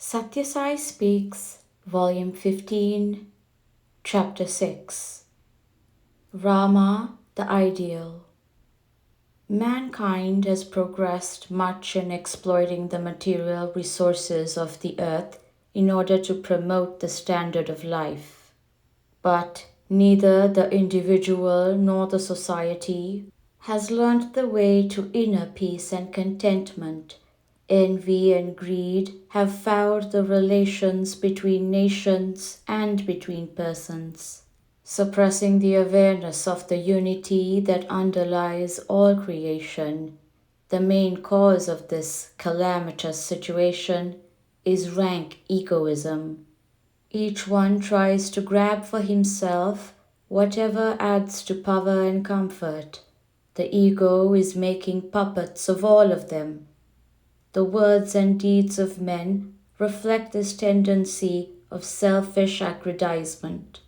Sathya Sai Speaks, Volume 15, Chapter 6. Raama, the Ideal. Mankind has progressed much in exploiting the material resources of the earth in order to promote the standard of life. But neither the individual nor the society has learned the way to inner peace and contentment. Envy and greed have fouled the relations between nations and between persons, suppressing the awareness of the unity that underlies all creation. The main cause of this calamitous situation is rank egoism. Each one tries to grab for himself whatever adds to power and comfort. The ego is making puppets of all of them. The words and deeds of men reflect this tendency of selfish aggrandizement.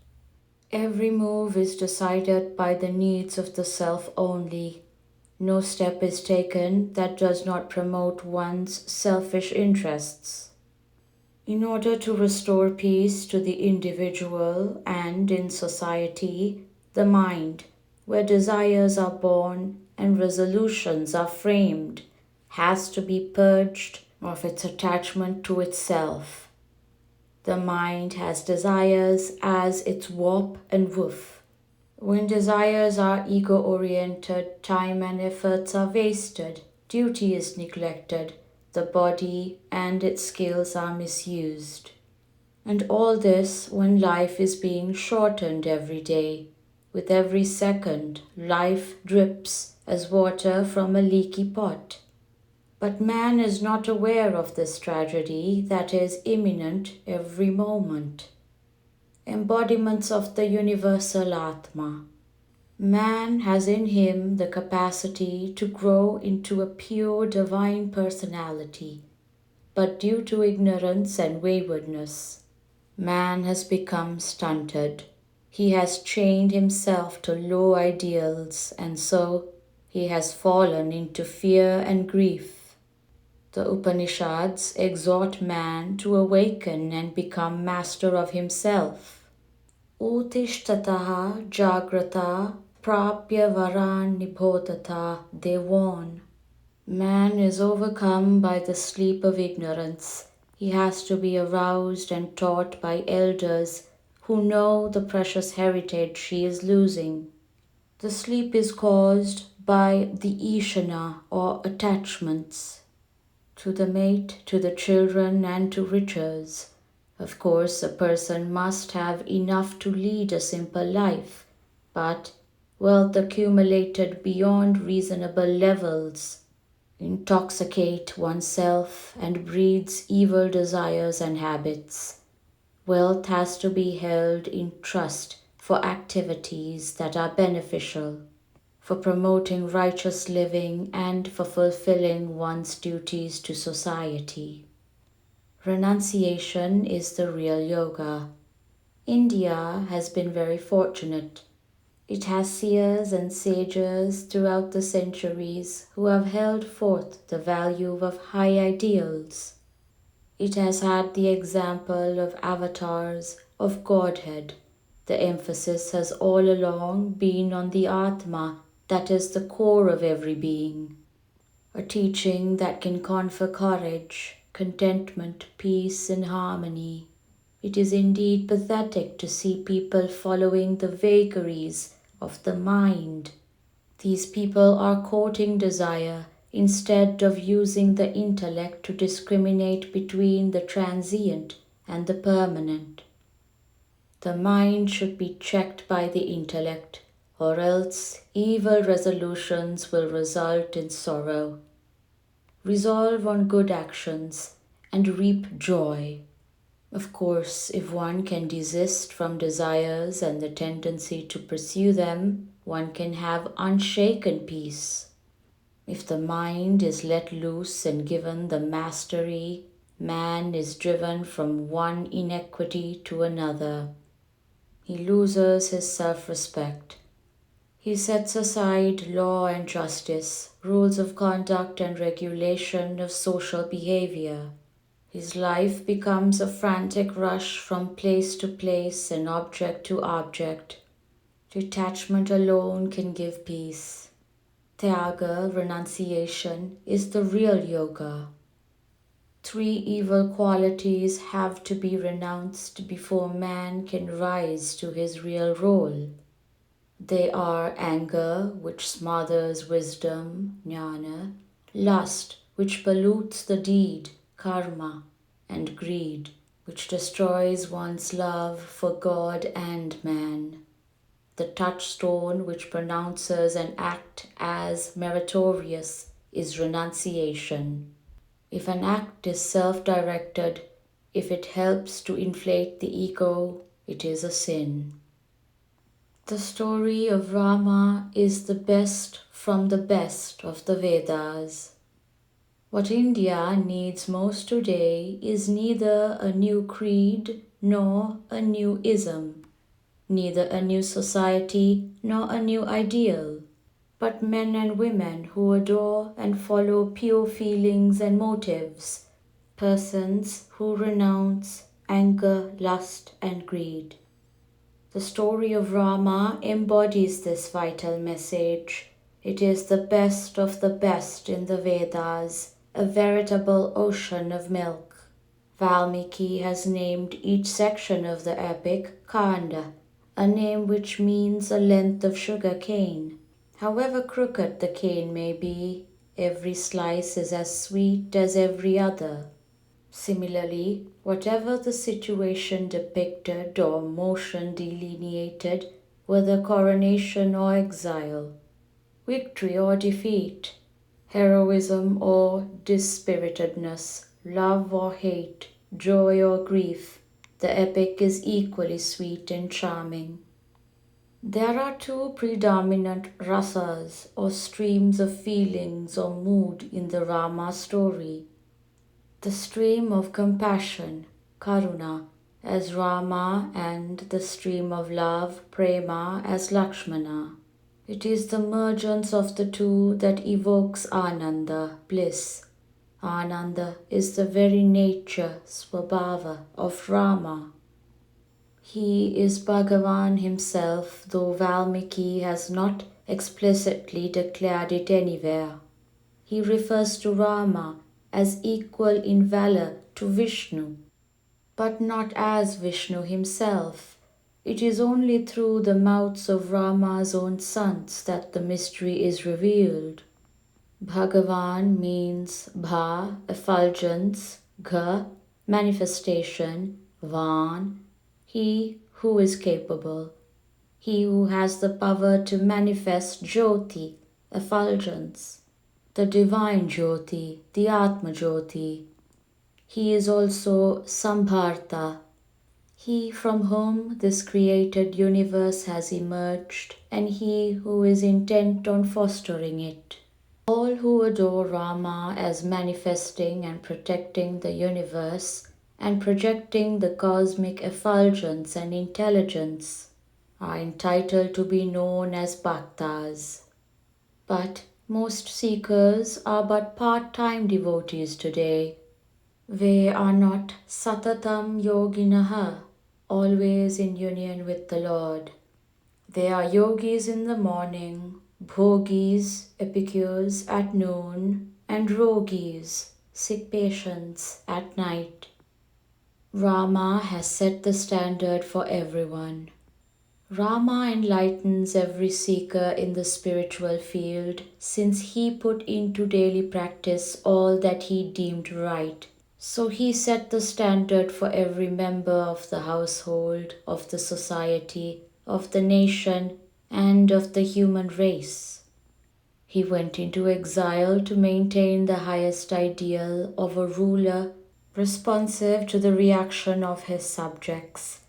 Every move is decided by the needs of the self only. No step is taken that does not promote one's selfish interests. In order to restore peace to the individual and in society, the mind, where desires are born and resolutions are framed, has to be purged of its attachment to itself. The mind has desires as its warp and woof. When desires are ego-oriented, time and efforts are wasted, duty is neglected, the body and its skills are misused. And all this when life is being shortened every day. With every second, life drips as water from a leaky pot. But man is not aware of this tragedy that is imminent every moment. Embodiments of the universal Atma. Man has in him the capacity to grow into a pure divine personality, but due to ignorance and waywardness, man has become stunted. He has chained himself to low ideals, and so he has fallen into fear and grief. The Upanishads exhort man to awaken and become master of himself. Utishtataha jagrata prapya varan nibodhata, they warn. Man is overcome by the sleep of ignorance. He has to be aroused and taught by elders who know the precious heritage he is losing. The sleep is caused by the ishana or attachments, to the mate, to the children, and to riches. Of course, a person must have enough to lead a simple life, but wealth accumulated beyond reasonable levels intoxicate oneself and breeds evil desires and habits. Wealth has to be held in trust for activities that are beneficial, for promoting righteous living and for fulfilling one's duties to society. Renunciation is the real yoga. India has been very fortunate. It has seers and sages throughout the centuries who have held forth the value of high ideals. It has had the example of avatars of Godhead. The emphasis has all along been on the Atma, that is the core of every being. A teaching that can confer courage, contentment, peace, and harmony. It is indeed pathetic to see people following the vagaries of the mind. These people are courting desire instead of using the intellect to discriminate between the transient and the permanent. The mind should be checked by the intellect, or else evil resolutions will result in sorrow. Resolve on good actions and reap joy. Of course, if one can desist from desires and the tendency to pursue them, one can have unshaken peace. If the mind is let loose and given the mastery, man is driven from one inequity to another. He loses his self-respect. He sets aside law and justice, rules of conduct and regulation of social behavior. His life becomes a frantic rush from place to place and object to object. Detachment alone can give peace. Tyaga, renunciation, is the real yoga. 3 evil qualities have to be renounced before man can rise to his real role. They are anger, which smothers wisdom, jnana, lust, which pollutes the deed, karma, and greed, which destroys one's love for God and man. The touchstone which pronounces an act as meritorious is renunciation. If an act is self-directed, if it helps to inflate the ego, it is a sin. The story of Rama is the best from the best of the Vedas. What India needs most today is neither a new creed nor a new ism, neither a new society nor a new ideal, but men and women who adore and follow pure feelings and motives, persons who renounce anger, lust, and greed. The story of Rama embodies this vital message. It is the best of the best in the Vedas, a veritable ocean of milk. Valmiki has named each section of the epic Kanda, a name which means a length of sugar cane. However crooked the cane may be, every slice is as sweet as every other. Similarly, whatever the situation depicted or motion delineated, whether coronation or exile, victory or defeat, heroism or dispiritedness, love or hate, joy or grief, the epic is equally sweet and charming. There are 2 predominant rasas or streams of feelings or mood in the Rama story. The stream of compassion, karuna, as Rama, and the stream of love, prema, as Lakshmana. It is the mergence of the 2 that evokes ananda, bliss. Ananda is the very nature, swabhava, of Rama. He is Bhagawan himself, though Valmiki has not explicitly declared it anywhere. He refers to Rama as equal in valor to Vishnu, but not as Vishnu himself. It is only through the mouths of Rama's own sons that the mystery is revealed. Bhagavan means bha, effulgence, gha, manifestation, van, he who is capable, he who has the power to manifest jyoti, effulgence, the divine Jyoti, the Atma Jyoti. He is also Sambharta, he from whom this created universe has emerged, and he who is intent on fostering it. All who adore Rama as manifesting and protecting the universe and projecting the cosmic effulgence and intelligence are entitled to be known as bhaktas. But most seekers are but part-time devotees today. They are not satatam yoginaha, always in union with the Lord. They are yogis in the morning, bhogis, epicures at noon, and rogis, sick patients, at night. Rama has set the standard for everyone. Rama enlightens every seeker in the spiritual field, since he put into daily practice all that he deemed right. So he set the standard for every member of the household, of the society, of the nation, and of the human race. He went into exile to maintain the highest ideal of a ruler responsive to the reaction of his subjects.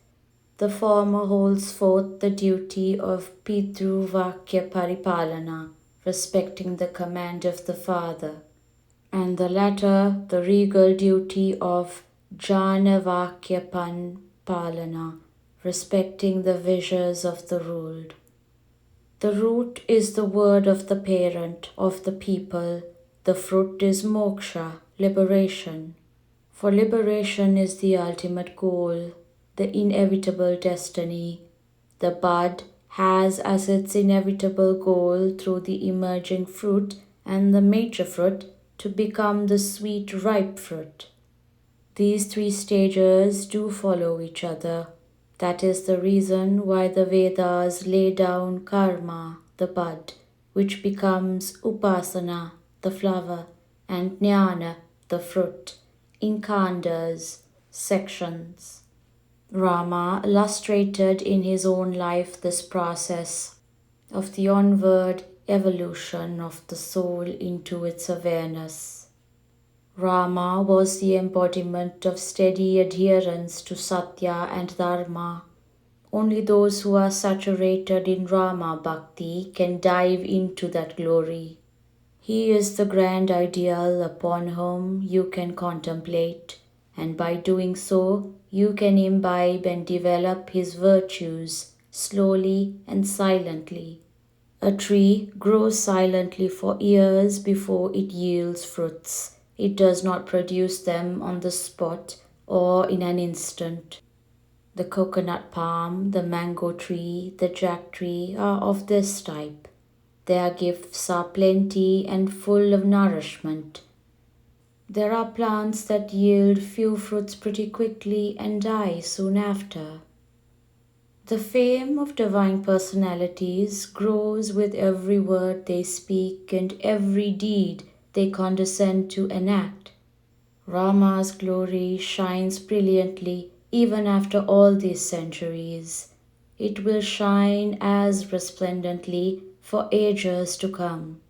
The former holds forth the duty of Pitruvakya Paripalana, respecting the command of the father, and the latter the regal duty of Janavakya Palana, respecting the wishes of the ruled. The root is the word of the parent of the people, the fruit is moksha, liberation. For liberation is the ultimate goal, the inevitable destiny. The bud has as its inevitable goal through the emerging fruit and the mature fruit to become the sweet ripe fruit. These three stages do follow each other. That is the reason why the Vedas lay down karma, the bud, which becomes upasana, the flower, and jnana, the fruit, in khandas, sections. Raama illustrated in his own life this process of the onward evolution of the soul into its awareness. Raama was the embodiment of steady adherence to Satya and Dharma. Only those who are saturated in Rama Bhakti can dive into that glory. He is the grand ideal upon whom you can contemplate, and by doing so, you can imbibe and develop his virtues slowly and silently. A tree grows silently for years before it yields fruits. It does not produce them on the spot or in an instant. The coconut palm, the mango tree, the jack tree are of this type. Their gifts are plenty and full of nourishment. There are plants that yield few fruits pretty quickly and die soon after. The fame of divine personalities grows with every word they speak and every deed they condescend to enact. Rama's glory shines brilliantly even after all these centuries. It will shine as resplendently for ages to come.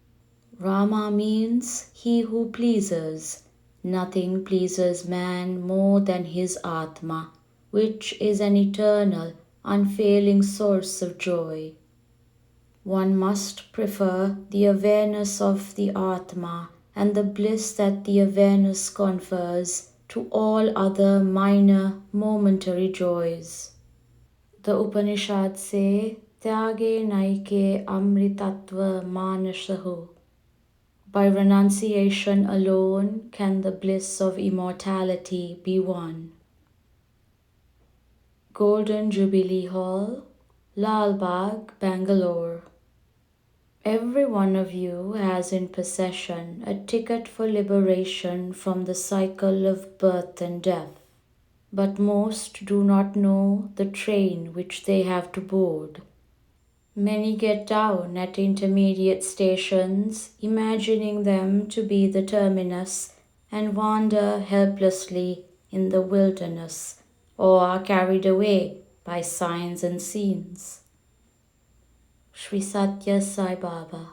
Rama means he who pleases. Nothing pleases man more than his Atma, which is an eternal, unfailing source of joy. One must prefer the awareness of the Atma and the bliss that the awareness confers to all other minor, momentary joys. The Upanishads say, Tyage naike amritatva manasaho. By renunciation alone can the bliss of immortality be won. Golden Jubilee Hall, Lal Bagh, Bangalore. Every one of you has in possession a ticket for liberation from the cycle of birth and death, but most do not know the train which they have to board. Many get down at intermediate stations, imagining them to be the terminus, and wander helplessly in the wilderness, or are carried away by signs and scenes. Sri Sathya Sai Baba.